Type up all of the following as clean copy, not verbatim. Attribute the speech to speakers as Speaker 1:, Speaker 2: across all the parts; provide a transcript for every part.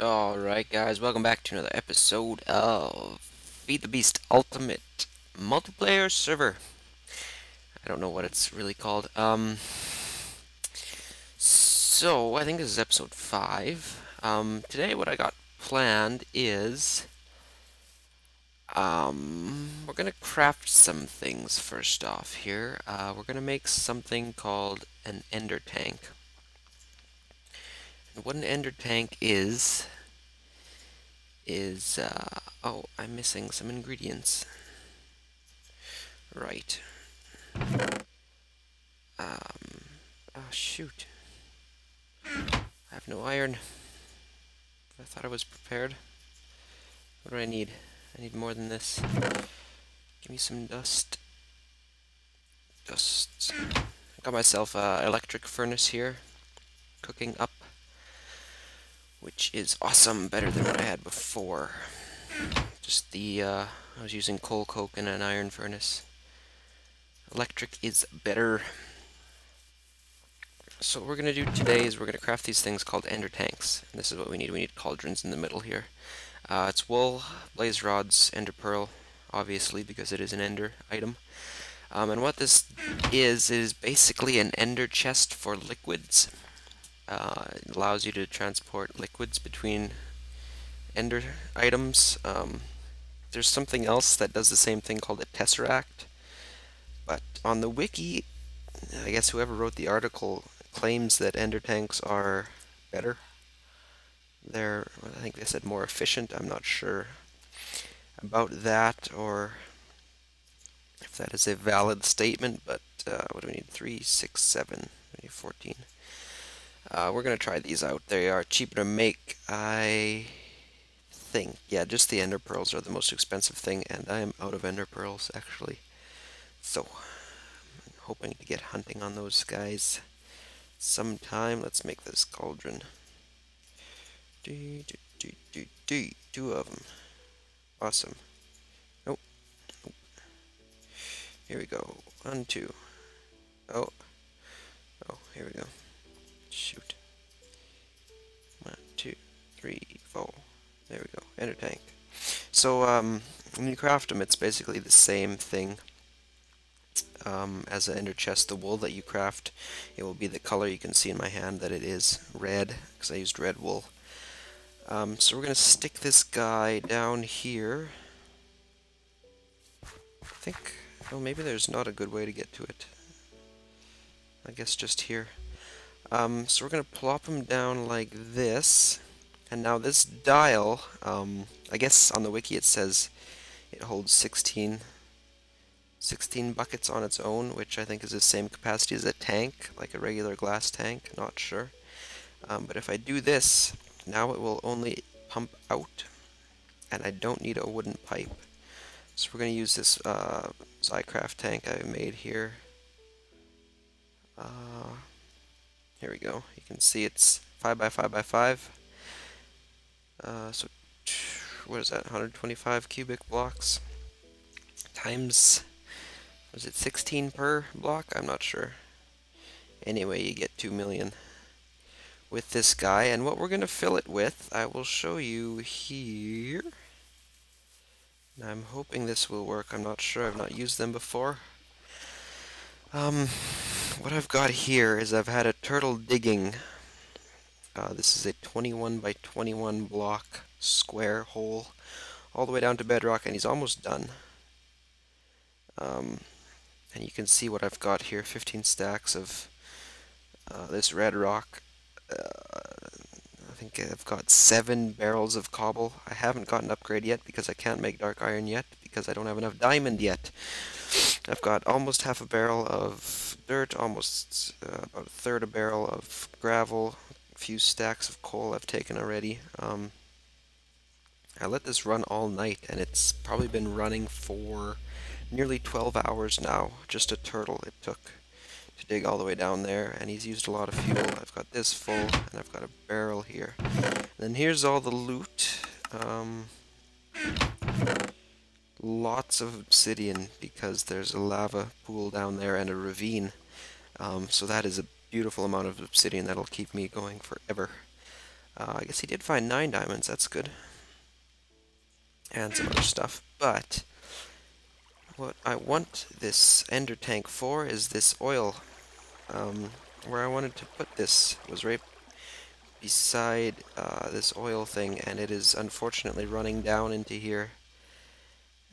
Speaker 1: Alright guys, welcome back to another episode of Feed the Beast Ultimate Multiplayer Server. I don't know what it's really called. So I think this is episode 5. Today what I got planned is we're gonna craft some things first off here. We're gonna make something called an ender tank. And what an ender tank is oh, I'm missing some ingredients. Right. Oh shoot. I have no iron. I thought I was prepared. What do I need? I need more than this. Give me some dust. Dust. I got myself an electric furnace here, cooking up, which is awesome, better than what I had before. Just I was using coal coke in an iron furnace. Electric is better. So what we're going to do today is we're going to craft these things called ender tanks. And this is what we need. We need cauldrons in the middle here. It's wool, blaze rods, ender pearl, obviously, because it is an ender item. And what this is basically an ender chest for liquids. It allows you to transport liquids between ender items. There's something else that does the same thing called a tesseract. But on the wiki, I guess whoever wrote the article claims that ender tanks are better. I think they said more efficient. I'm not sure about that or if that is a valid statement, but what do we need? 3, 6, 7, we need 14. We're going to try these out. They are cheaper to make, I think. Yeah, just the ender pearls are the most expensive thing, and I am out of ender pearls, actually. So, I'm hoping to get hunting on those guys sometime. Let's make this cauldron. Two of them. Awesome. Nope. Here we go. 1, 2. Oh. Oh, here we go. Shoot. 1, 2, 3, 4. There we go. Ender tank. So, when you craft them, it's basically the same thing as an ender chest. The wool that you craft, it will be the color. You can see in my hand that it is red, because I used red wool. So we're going to stick this guy down here. I think, oh, maybe there's not a good way to get to it. I guess just here. So we're going to plop him down like this. And now this dial, I guess on the wiki it says it holds 16 buckets on its own, which I think is the same capacity as a tank, like a regular glass tank, not sure. But if I do this, now it will only pump out, and I don't need a wooden pipe. So we're going to use this Zycraft tank I made here. Here we go. You can see it's 5 by 5 by 5. So what is that? 125 cubic blocks times, was it 16 per block? I'm not sure. Anyway, you get 2 million with this guy, and what we're going to fill it with, I will show you here. And I'm hoping this will work. I'm not sure. I've not used them before. What I've got here is I've had a turtle digging. This is a 21 by 21 block square hole all the way down to bedrock, and he's almost done. And you can see what I've got here, 15 stacks of this red rock. I think I've got 7 barrels of cobble. I haven't got an upgrade yet because I can't make dark iron yet because I don't have enough diamond yet. I've got almost half a barrel of dirt, almost about a third a barrel of gravel, a few stacks of coal I've taken already. I let this run all night, and it's probably been running for nearly 12 hours now. Just a turtle it took to dig all the way down there, and he's used a lot of fuel. I've got this full, and I've got a barrel here. And then here's all the loot. Lots of obsidian, because there's a lava pool down there and a ravine. So that is a beautiful amount of obsidian that'll keep me going forever. I guess he did find 9 diamonds, that's good. And some other stuff, but what I want this ender tank for is this oil. Where I wanted to put this was right beside this oil thing, and it is unfortunately running down into here.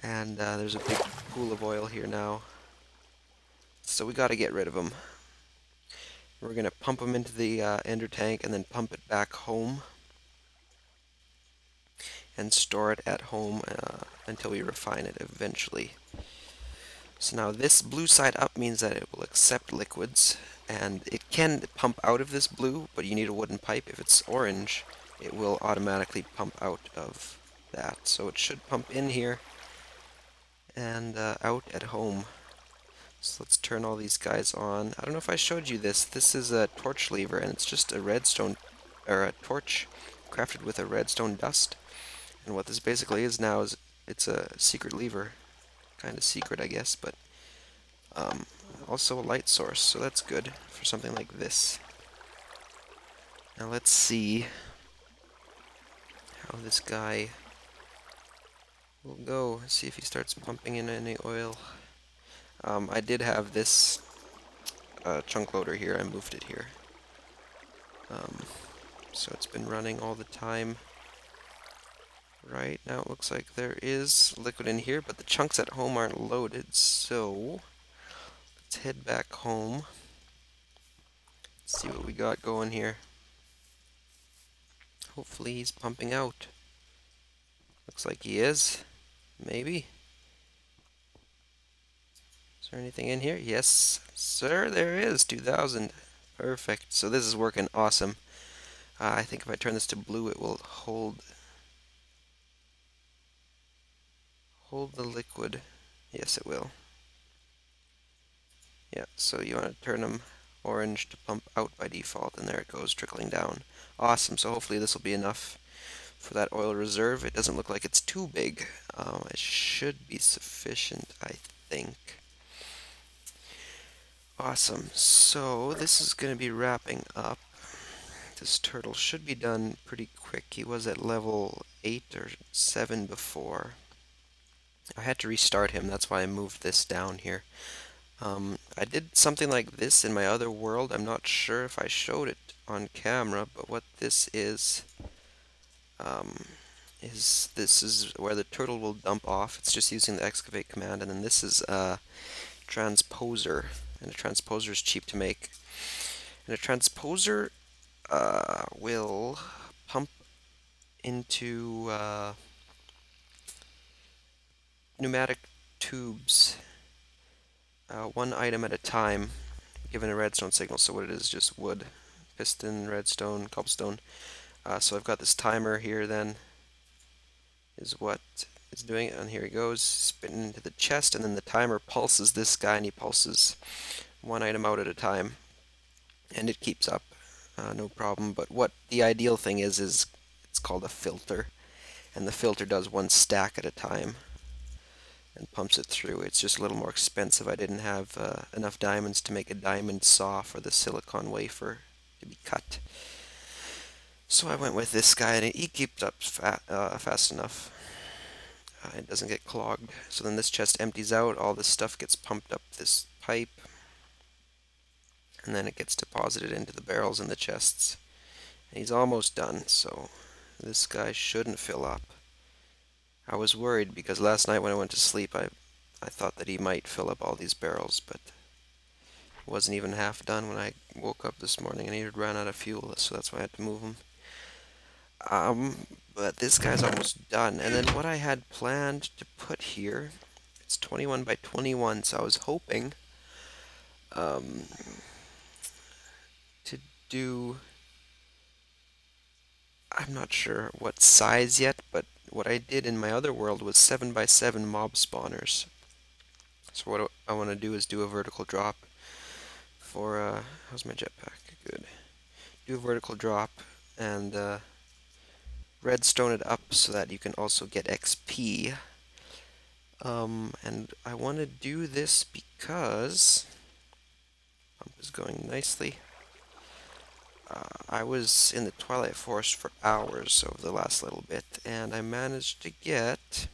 Speaker 1: And there's a big pool of oil here now. So we gotta get rid of them. We're gonna pump them into the ender tank and then pump it back home and store it at home until we refine it eventually. So now this blue side up means that it will accept liquids, and it can pump out of this blue, but you need a wooden pipe. If it's orange, it will automatically pump out of that. So it should pump in here and out at home. So let's turn all these guys on. I don't know if I showed you this. This is a torch lever, and it's just a redstone, or a torch crafted with a redstone dust. And what this basically is now is it's a secret lever. Kind of secret, I guess, but also a light source, so that's good for something like this. Now let's see how this guy will go. See if he starts pumping in any oil. I did have this chunk loader here. I moved it here. So it's been running all the time. Right now it looks like there is liquid in here, but the chunks at home aren't loaded, so let's head back home. See what we got going here. Hopefully he's pumping out. Looks like he is. Maybe. Is there anything in here? Yes, sir, there is. 2,000. Perfect. So this is working awesome. I think if I turn this to blue, it will hold the liquid. Yes, it will. Yeah, so you want to turn them orange to pump out by default, and there it goes, trickling down. Awesome, so hopefully this will be enough for that oil reserve. It doesn't look like it's too big. It should be sufficient, I think. Awesome, so this is going to be wrapping up. This turtle should be done pretty quick. He was at level 8 or 7 before. I had to restart him, that's why I moved this down here. I did something like this in my other world. I'm not sure if I showed it on camera, but what this is this is where the turtle will dump off. It's just using the excavate command, and then this is a transposer, and a transposer is cheap to make. And a transposer will pump into pneumatic tubes, one item at a time, given a redstone signal. So what it is, just wood, piston, redstone, cobblestone. So I've got this timer here then, is what it's doing it, and here he goes, spitting into the chest, and then the timer pulses this guy, and he pulses one item out at a time, and it keeps up, no problem. But what the ideal thing is it's called a filter, and the filter does one stack at a time and pumps it through. It's just a little more expensive. I didn't have enough diamonds to make a diamond saw for the silicon wafer to be cut. So I went with this guy, and he keeps up fast enough. It doesn't get clogged. So then this chest empties out, all this stuff gets pumped up this pipe, and then it gets deposited into the barrels in the chests. And he's almost done, so this guy shouldn't fill up. I was worried because last night when I went to sleep, I thought that he might fill up all these barrels, but it wasn't even half done when I woke up this morning, and he had run out of fuel, so that's why I had to move him. But this guy's almost done. And then what I had planned to put here, it's 21 by 21, so I was hoping to do, I'm not sure what size yet, but what I did in my other world was 7 by 7 mob spawners. So what I want to do is do a vertical drop for, how's my jetpack? Good. Do a vertical drop and redstone it up so that you can also get XP. And I want to do this because pump is going nicely. I was in the Twilight Forest for hours over the last little bit, and I managed to get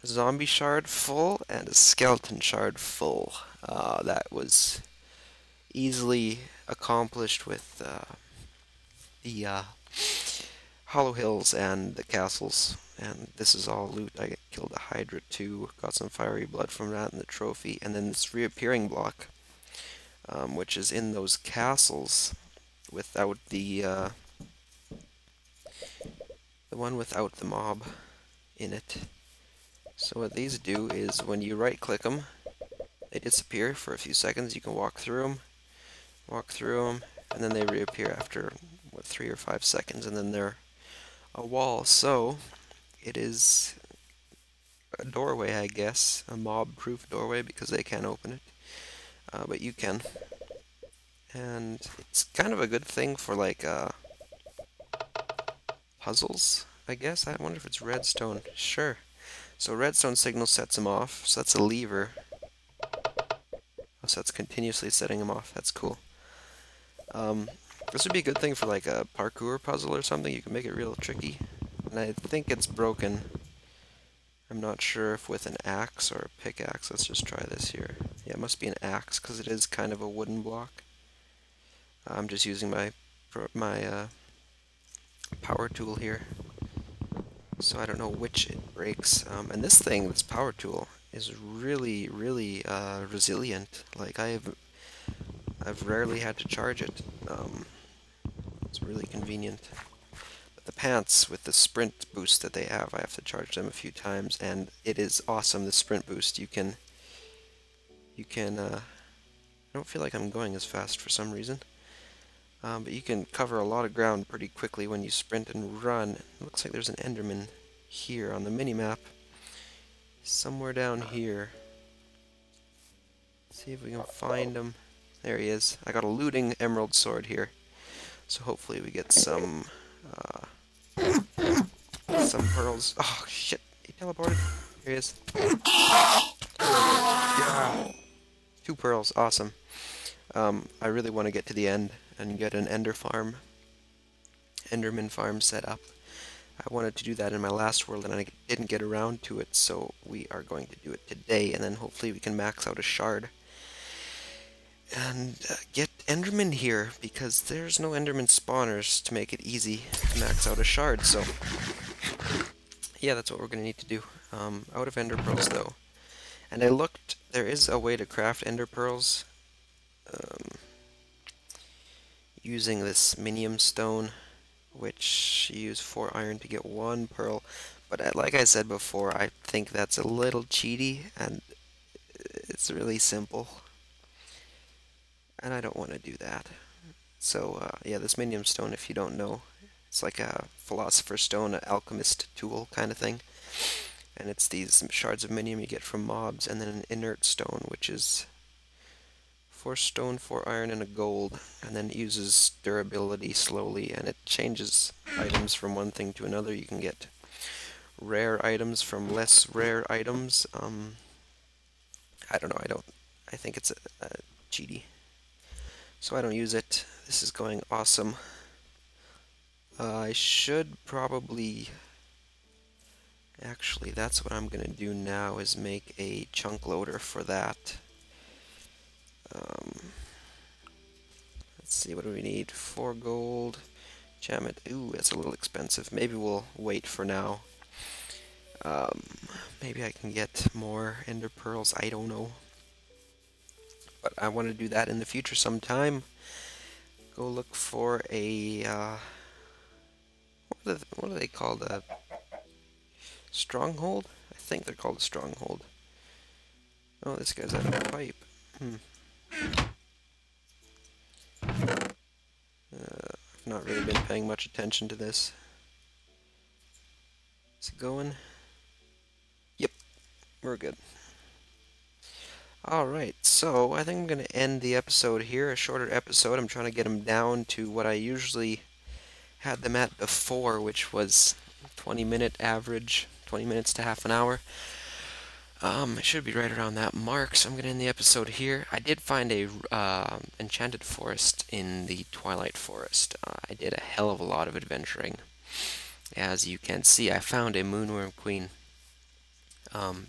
Speaker 1: a zombie shard full and a skeleton shard full. That was easily accomplished with the Hollow Hills and the castles. And this is all loot. I killed a Hydra too, got some fiery blood from that and the trophy, and then this reappearing block, which is in those castles without the one without the mob in it. So what these do is when you right click them, they disappear for a few seconds. You can walk through them, and then they reappear after, what, 3 or 5 seconds, and then they're a wall. So it is a doorway, I guess, a mob-proof doorway because they can't open it, but you can. And it's kind of a good thing for like puzzles, I guess. I wonder if it's redstone. Sure. So redstone signal sets them off. So that's a lever. Oh, so that's continuously setting them off. That's cool. This would be a good thing for like a parkour puzzle or something. You can make it real tricky. And I think it's broken. I'm not sure if with an axe or a pickaxe. Let's just try this here. Yeah, it must be an axe because it is kind of a wooden block. I'm just using my power tool here, so I don't know which it breaks. And this thing, this power tool, is really, really resilient. Like I've rarely had to charge it. It's really convenient. But the pants with the sprint boost that they have, I have to charge them a few times, and it is awesome. The sprint boost, you can. I don't feel like I'm going as fast for some reason. But you can cover a lot of ground pretty quickly when you sprint and run. It looks like there's an enderman here on the minimap. Somewhere down here. Let's see if we can find him. There he is. I got a looting emerald sword here. So hopefully we get some pearls. Oh shit, he teleported. Here he is. Yeah. 2 pearls, awesome. I really want to get to the end and get an enderman farm set up. I wanted to do that in my last world and I didn't get around to it, so we are going to do it today, and then hopefully we can max out a shard and get endermen here, because there's no enderman spawners to make it easy to max out a shard. So yeah, that's what we're going to need to do. Out of ender pearls though, and I looked, there is a way to craft ender pearls using this minium stone, which you use 4 iron to get 1 pearl, but like I said before, I think that's a little cheaty, and it's really simple, and I don't want to do that. So yeah, this minium stone, if you don't know, it's like a philosopher's stone, an alchemist tool kind of thing, and it's these shards of minium you get from mobs, and then an inert stone, which is 4 stone, 4 iron, and a gold, and then it uses durability slowly, and it changes items from one thing to another. You can get rare items from less rare items. I don't know, I think it's a cheaty, so I don't use it. This is going awesome. I should probably, actually, that's what I'm gonna do now, is make a chunk loader for that. Let's see, what do we need? 4 gold. Jam it. Ooh, that's a little expensive. Maybe we'll wait for now. Maybe I can get more ender pearls. I don't know. But I want to do that in the future sometime. Go look for a, what are they called? A stronghold? I think they're called a stronghold. Oh, this guy's out of a pipe. I've not really been paying much attention to this. Is it going? Yep, we're good. Alright, so I think I'm going to end the episode here, a shorter episode. I'm trying to get them down to what I usually had them at before, which was 20-minute average, 20 minutes to half an hour. It should be right around that mark, so I'm gonna end the episode here. I did find a enchanted forest in the Twilight Forest. I did a hell of a lot of adventuring. As you can see, I found a moonworm queen.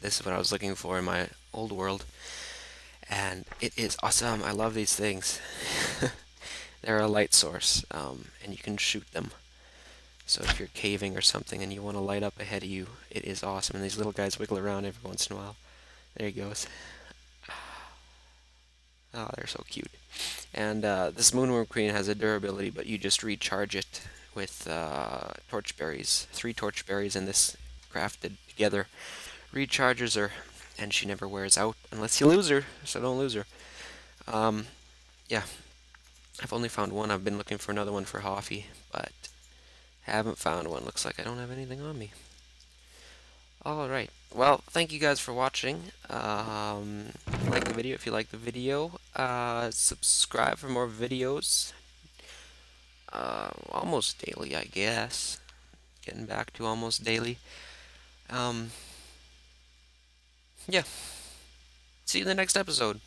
Speaker 1: This is what I was looking for in my old world, and it is awesome. I love these things. They're a light source, and you can shoot them. So if you're caving or something and you want to light up ahead of you, it is awesome. And these little guys wiggle around every once in a while. There he goes. Oh, they're so cute. And this Moonworm Queen has a durability, but you just recharge it with torch berries. 3 torch berries and this crafted together recharges her, and she never wears out unless you lose her, so don't lose her. Yeah, I've only found one. I've been looking for another one for Hoffy, but haven't found one. Looks like I don't have anything on me. Alright, well, thank you guys for watching. Like the video if you like the video. Subscribe for more videos. Almost daily, I guess. Getting back to almost daily. Yeah. See you in the next episode.